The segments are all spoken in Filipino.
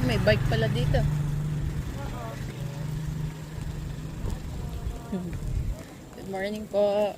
may bike pala dito. Good morning po.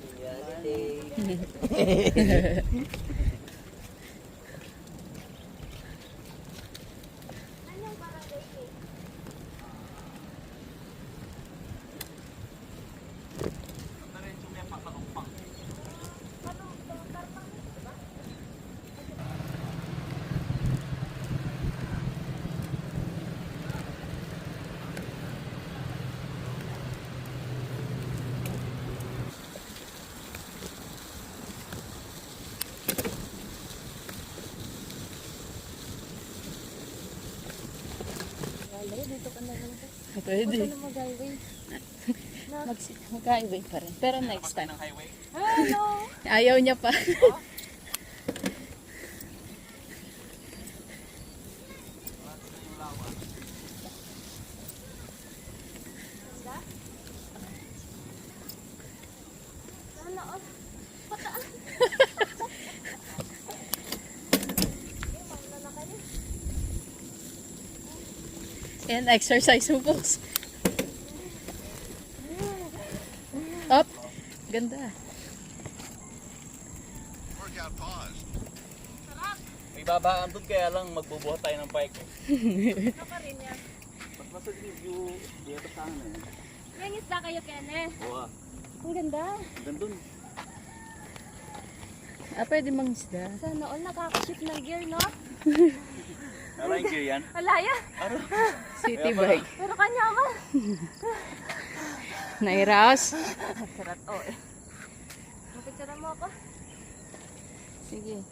Dito ka na lang. Pwede. Huwag ka na mag-highway. Mag-highway pa rin. Pero next time. Hello! Ayaw niya pa. Sana all. Pataan. Yan, exercise mo po. Up. Ganda. Workout paused. May babaan doon kaya lang magbubuhat tayo ng bike. Ano ka rin yan? Mas masag review dito sa amin. May isda kayo, Kene. Oo. Ang ganda. Gandun. Pwede mangisda. Sana all nakaka-shift ng gear, no? Ano yung gear yan? Alaya. City bike. Pero kanya ako. Nairas. Sarat, oh eh. Mapicturean mo ako? Sige.